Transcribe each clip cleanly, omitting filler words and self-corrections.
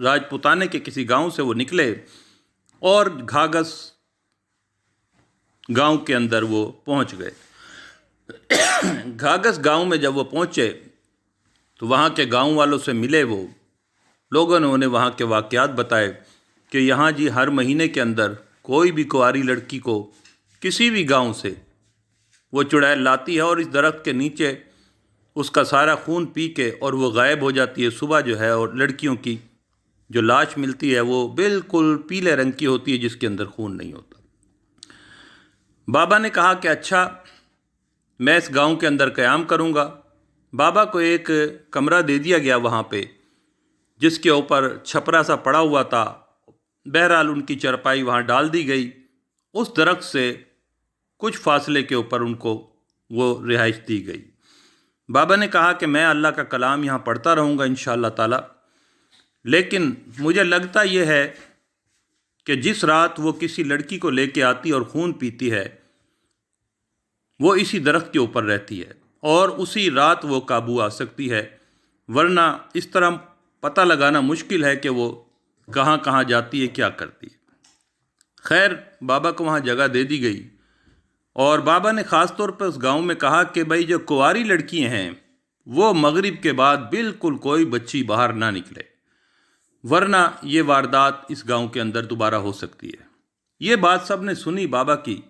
راجپوتانے کے کسی گاؤں سے وہ نکلے اور گھاگس گاؤں کے اندر وہ پہنچ گئے۔ گھاگس گاؤں میں جب وہ پہنچے تو وہاں کے گاؤں والوں سے ملے، وہ لوگوں نے انہیں وہاں کے واقعات بتائے کہ یہاں جی ہر مہینے کے اندر کوئی بھی کنواری لڑکی کو کسی بھی گاؤں سے وہ چڑیل لاتی ہے اور اس درخت کے نیچے اس کا سارا خون پی کے اور وہ غائب ہو جاتی ہے۔ صبح جو ہے اور لڑکیوں کی جو لاش ملتی ہے وہ بالکل پیلے رنگ کی ہوتی ہے، جس کے اندر خون نہیں ہوتا۔ بابا نے کہا کہ اچھا، میں اس گاؤں کے اندر قیام کروں گا۔ بابا کو ایک کمرہ دے دیا گیا وہاں پہ، جس کے اوپر چھپرا سا پڑا ہوا تھا۔ بہرحال ان کی چرپائی وہاں ڈال دی گئی۔ اس درخت سے کچھ فاصلے کے اوپر ان کو وہ رہائش دی گئی۔ بابا نے کہا کہ میں اللہ کا کلام یہاں پڑھتا رہوں گا انشاءاللہ تعالی، لیکن مجھے لگتا یہ ہے کہ جس رات وہ کسی لڑکی کو لے کے آتی اور خون پیتی ہے، وہ اسی درخت کے اوپر رہتی ہے اور اسی رات وہ قابو آ سکتی ہے، ورنہ اس طرح پتہ لگانا مشکل ہے کہ وہ کہاں کہاں جاتی ہے، کیا کرتی ہے۔ خیر، بابا کو وہاں جگہ دے دی گئی اور بابا نے خاص طور پر اس گاؤں میں کہا کہ بھائی جو کنواری لڑکیاں ہیں وہ مغرب کے بعد بالکل کوئی بچی باہر نہ نکلے، ورنہ یہ واردات اس گاؤں کے اندر دوبارہ ہو سکتی ہے۔ یہ بات سب نے سنی بابا کی،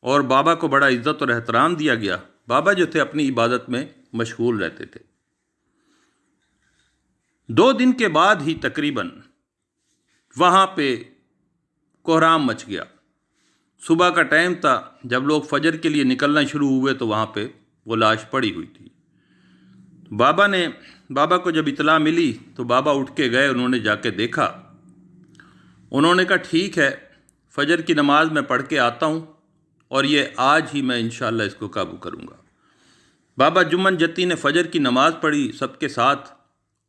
اور بابا کو بڑا عزت اور احترام دیا گیا۔ بابا جو تھے اپنی عبادت میں مشغول رہتے تھے۔ 2 دن کے بعد ہی تقریباً وہاں پہ کوہرام مچ گیا۔ صبح کا ٹائم تھا، جب لوگ فجر کے لیے نکلنا شروع ہوئے تو وہاں پہ وہ لاش پڑی ہوئی تھی۔ بابا کو جب اطلاع ملی تو بابا اٹھ کے گئے، انہوں نے جا کے دیکھا۔ انہوں نے کہا ٹھیک ہے، فجر کی نماز میں پڑھ کے آتا ہوں اور یہ آج ہی میں انشاءاللہ اس کو قابو کروں گا۔ بابا جمن جتی نے فجر کی نماز پڑھی سب کے ساتھ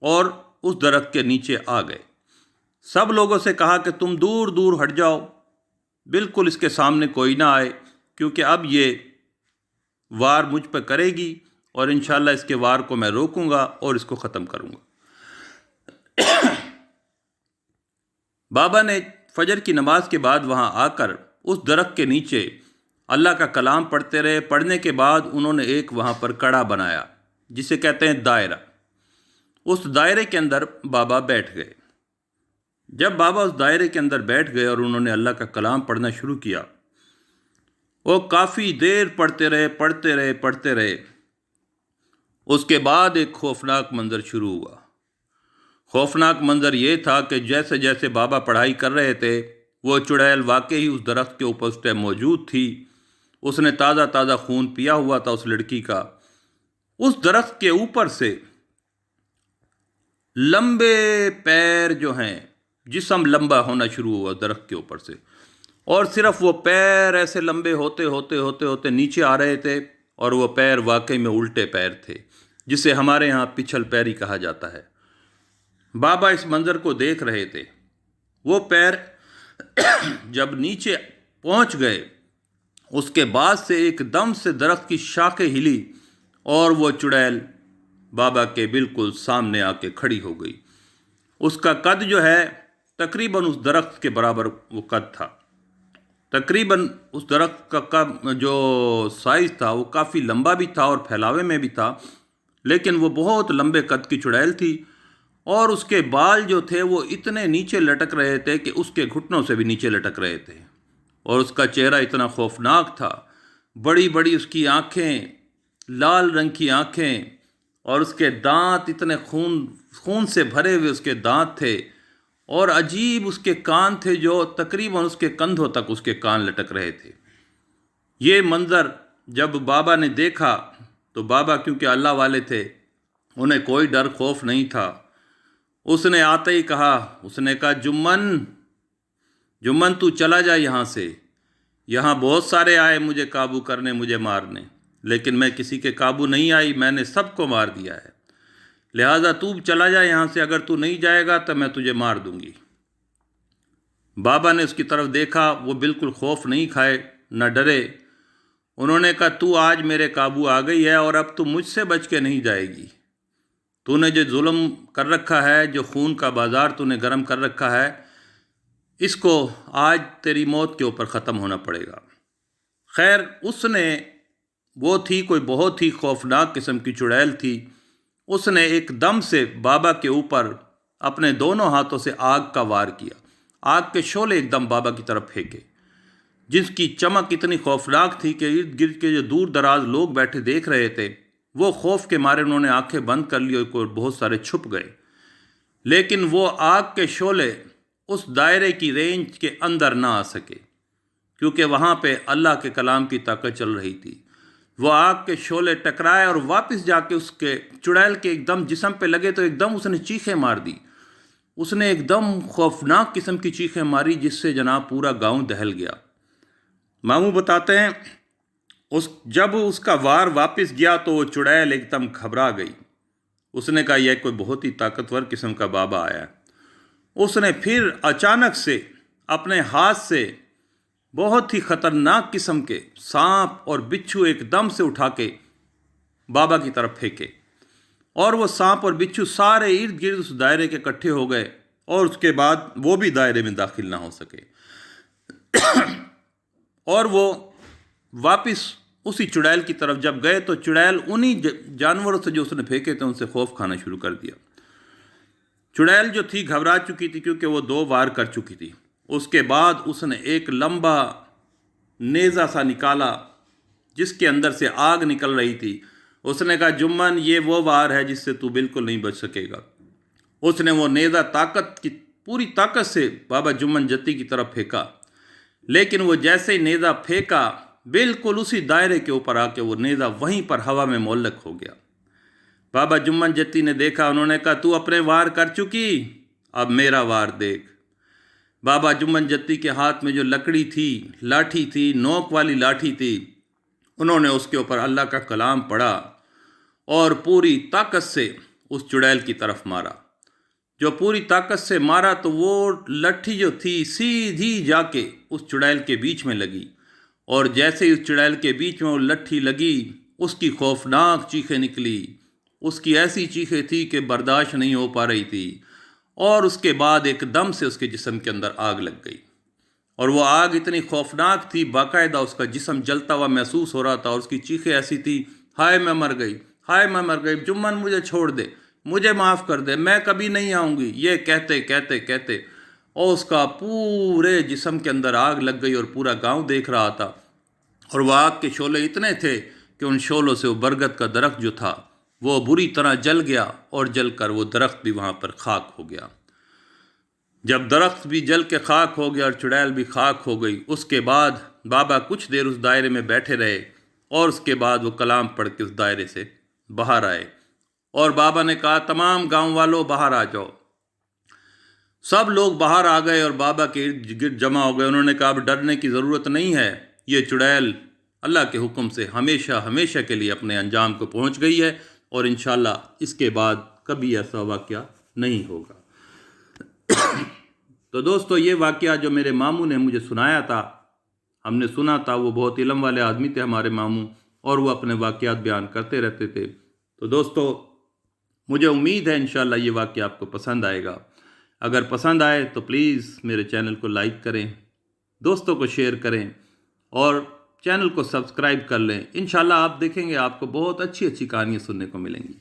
اور اس درخت کے نیچے آ گئے۔ سب لوگوں سے کہا کہ تم دور دور ہٹ جاؤ، بالکل اس کے سامنے کوئی نہ آئے، کیونکہ اب یہ وار مجھ پہ کرے گی اور انشاءاللہ اس کے وار کو میں روکوں گا اور اس کو ختم کروں گا۔ بابا نے فجر کی نماز کے بعد وہاں آ کر اس درخت کے نیچے اللہ کا کلام پڑھتے رہے۔ پڑھنے کے بعد انہوں نے ایک وہاں پر کڑا بنایا جسے کہتے ہیں دائرہ۔ اس دائرے کے اندر بابا بیٹھ گئے۔ جب بابا اس دائرے کے اندر بیٹھ گئے اور انہوں نے اللہ کا کلام پڑھنا شروع کیا، وہ کافی دیر پڑھتے رہے۔ اس کے بعد ایک خوفناک منظر شروع ہوا۔ خوفناک منظر یہ تھا کہ جیسے جیسے بابا پڑھائی کر رہے تھے، وہ چڑیل واقعی اس درخت کے اوپر اس ٹائم موجود تھی۔ اس نے تازہ خون پیا ہوا تھا اس لڑکی کا۔ اس درخت کے اوپر سے لمبے پیر جو ہیں، جسم لمبا ہونا شروع ہوا درخت کے اوپر سے، اور صرف وہ پیر ایسے لمبے ہوتے نیچے آ رہے تھے، اور وہ پیر واقعی میں الٹے پیر تھے، جسے ہمارے ہاں پچھل پیری کہا جاتا ہے۔ بابا اس منظر کو دیکھ رہے تھے۔ وہ پیر جب نیچے پہنچ گئے، اس کے بعد سے ایک دم سے درخت کی شاخیں ہلی اور وہ چڑیل بابا کے بالکل سامنے آ کے کھڑی ہو گئی۔ اس کا قد جو ہے تقریباً اس درخت کے برابر وہ قد تھا۔ تقریباً اس درخت کا جو سائز تھا وہ کافی لمبا بھی تھا اور پھیلاوے میں بھی تھا، لیکن وہ بہت لمبے قد کی چڑیل تھی، اور اس کے بال جو تھے وہ اتنے نیچے لٹک رہے تھے کہ اس کے گھٹنوں سے بھی نیچے لٹک رہے تھے، اور اس کا چہرہ اتنا خوفناک تھا۔ بڑی بڑی اس کی آنکھیں، لال رنگ کی آنکھیں، اور اس کے دانت اتنے خون سے بھرے ہوئے اس کے دانت تھے، اور عجیب اس کے کان تھے جو تقریباً اس کے کندھوں تک اس کے کان لٹک رہے تھے۔ یہ منظر جب بابا نے دیکھا تو بابا کیونکہ اللہ والے تھے، انہیں کوئی ڈر خوف نہیں تھا۔ اس نے آتے ہی کہا، اس نے کہا جمن تو چلا جا یہاں سے، یہاں بہت سارے آئے مجھے قابو کرنے، مجھے مارنے، لیکن میں کسی کے قابو نہیں آئی، میں نے سب کو مار دیا ہے، لہٰذا تو چلا جا یہاں سے، اگر تو نہیں جائے گا تو میں تجھے مار دوں گی۔ بابا نے اس کی طرف دیکھا، وہ بالکل خوف نہیں کھائے نہ ڈرے۔ انہوں نے کہا تو آج میرے قابو آ گئی ہے اور اب تو مجھ سے بچ کے نہیں جائے گی۔ تو نے جو ظلم کر رکھا ہے، جو خون کا بازار تو نے گرم کر رکھا ہے، اس کو آج تیری موت کے اوپر ختم ہونا پڑے گا۔ خیر اس نے، وہ تھی کوئی بہت ہی خوفناک قسم کی چڑیل تھی، اس نے ایک دم سے بابا کے اوپر اپنے دونوں ہاتھوں سے آگ کا وار کیا۔ آگ کے شعلے ایک دم بابا کی طرف پھینکے، جس کی چمک اتنی خوفناک تھی کہ ارد گرد کے جو دور دراز لوگ بیٹھے دیکھ رہے تھے، وہ خوف کے مارے انہوں نے آنکھیں بند کر لی اور بہت سارے چھپ گئے۔ لیکن وہ آگ کے شعلے اس دائرے کی رینج کے اندر نہ آ سکے، کیونکہ وہاں پہ اللہ کے کلام کی طاقت چل رہی تھی۔ وہ آگ کے شعلے ٹکرائے اور واپس جا کے اس کے چڑیل کے ایک دم جسم پہ لگے تو ایک دم اس نے چیخیں مار دی۔ اس نے ایک دم خوفناک قسم کی چیخیں ماری، جس سے جناب پورا گاؤں دہل گیا۔ ماموں بتاتے ہیں جب اس کا وار واپس گیا تو وہ چڑیل ایک دم گھبرا گئی۔ اس نے کہا یہ کوئی بہت ہی طاقتور قسم کا بابا آیا ہے۔ اس نے پھر اچانک سے اپنے ہاتھ سے بہت ہی خطرناک قسم کے سانپ اور بچھو ایک دم سے اٹھا کے بابا کی طرف پھینکے، اور وہ سانپ اور بچھو سارے ارد گرد اس دائرے کے اکٹھے ہو گئے، اور اس کے بعد وہ بھی دائرے میں داخل نہ ہو سکے، اور وہ واپس اسی چڑیل کی طرف جب گئے تو چڑیل انہی جانوروں سے جو اس نے پھینکے تھے ان سے خوف کھانا شروع کر دیا۔ چڑیل جو تھی گھبرا چکی تھی، کیونکہ وہ 2 وار کر چکی تھی۔ اس کے بعد اس نے ایک لمبا نیزہ سا نکالا جس کے اندر سے آگ نکل رہی تھی۔ اس نے کہا جمن یہ وہ وار ہے جس سے تو بالکل نہیں بچ سکے گا۔ اس نے وہ نیزہ پوری طاقت سے بابا جمن جتی کی طرف پھینکا، لیکن وہ جیسے ہی نیزہ پھینکا بالکل اسی دائرے کے اوپر آ کے وہ نیزہ وہیں پر ہوا میں معلق ہو گیا۔ بابا جمن جتی نے دیکھا، انہوں نے کہا تو اپنے وار کر چکی، اب میرا وار دیکھ۔ بابا جمن جتی کے ہاتھ میں جو لکڑی تھی، لاٹھی تھی، نوک والی لاٹھی تھی، انہوں نے اس کے اوپر اللہ کا کلام پڑھا اور پوری طاقت سے اس چڑیل کی طرف مارا۔ جو پوری طاقت سے مارا تو وہ لٹھی جو تھی سیدھی جا کے اس چڑیل کے بیچ میں لگی، اور جیسے ہی اس چڑیل کے بیچ میں وہ لٹھی لگی، اس کی خوفناک چیخیں نکلی۔ اس کی ایسی چیخیں تھی کہ برداشت نہیں ہو پا رہی تھی، اور اس کے بعد ایک دم سے اس کے جسم کے اندر آگ لگ گئی، اور وہ آگ اتنی خوفناک تھی، باقاعدہ اس کا جسم جلتا ہوا محسوس ہو رہا تھا، اور اس کی چیخیں ایسی تھی، ہائے میں مر گئی، ہائے میں مر گئی، جمن مجھے چھوڑ دے، مجھے معاف کر دے، میں کبھی نہیں آؤں گی، یہ کہتے کہتے کہتے اور اس کا پورے جسم کے اندر آگ لگ گئی، اور پورا گاؤں دیکھ رہا تھا، اور وہ آگ کے شعلے اتنے تھے کہ ان شعلوں سے وہ برگد کا درخت جو تھا وہ بری طرح جل گیا، اور جل کر وہ درخت بھی وہاں پر خاک ہو گیا۔ جب درخت بھی جل کے خاک ہو گیا اور چڑیل بھی خاک ہو گئی، اس کے بعد بابا کچھ دیر اس دائرے میں بیٹھے رہے، اور اس کے بعد وہ کلام پڑھ کے اس دائرے سے باہر آئے، اور بابا نے کہا تمام گاؤں والوں باہر آ جاؤ۔ سب لوگ باہر آ گئے اور بابا کے ارد گرد جمع ہو گئے۔ انہوں نے کہا اب ڈرنے کی ضرورت نہیں ہے، یہ چڑیل اللہ کے حکم سے ہمیشہ ہمیشہ کے لیے اپنے انجام کو پہنچ گئی ہے، اور انشاءاللہ اس کے بعد کبھی ایسا واقعہ نہیں ہوگا۔ تو دوستو یہ واقعہ جو میرے ماموں نے مجھے سنایا تھا، ہم نے سنا تھا، وہ بہت علم والے آدمی تھے ہمارے ماموں، اور وہ اپنے واقعات بیان کرتے رہتے تھے۔ تو دوستو مجھے امید ہے انشاءاللہ یہ واقعہ آپ کو پسند آئے گا۔ اگر پسند آئے تو پلیز میرے چینل کو لائک کریں، دوستوں کو شیئر کریں، اور چینل کو سبسکرائب کر لیں۔ انشاءاللہ آپ دیکھیں گے آپ کو بہت اچھی اچھی کہانیاں سننے کو ملیں گی۔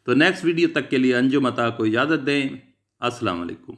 تو نیکسٹ ویڈیو تک کے لیے انجم عطا کو اجازت دیں۔ السلام علیکم۔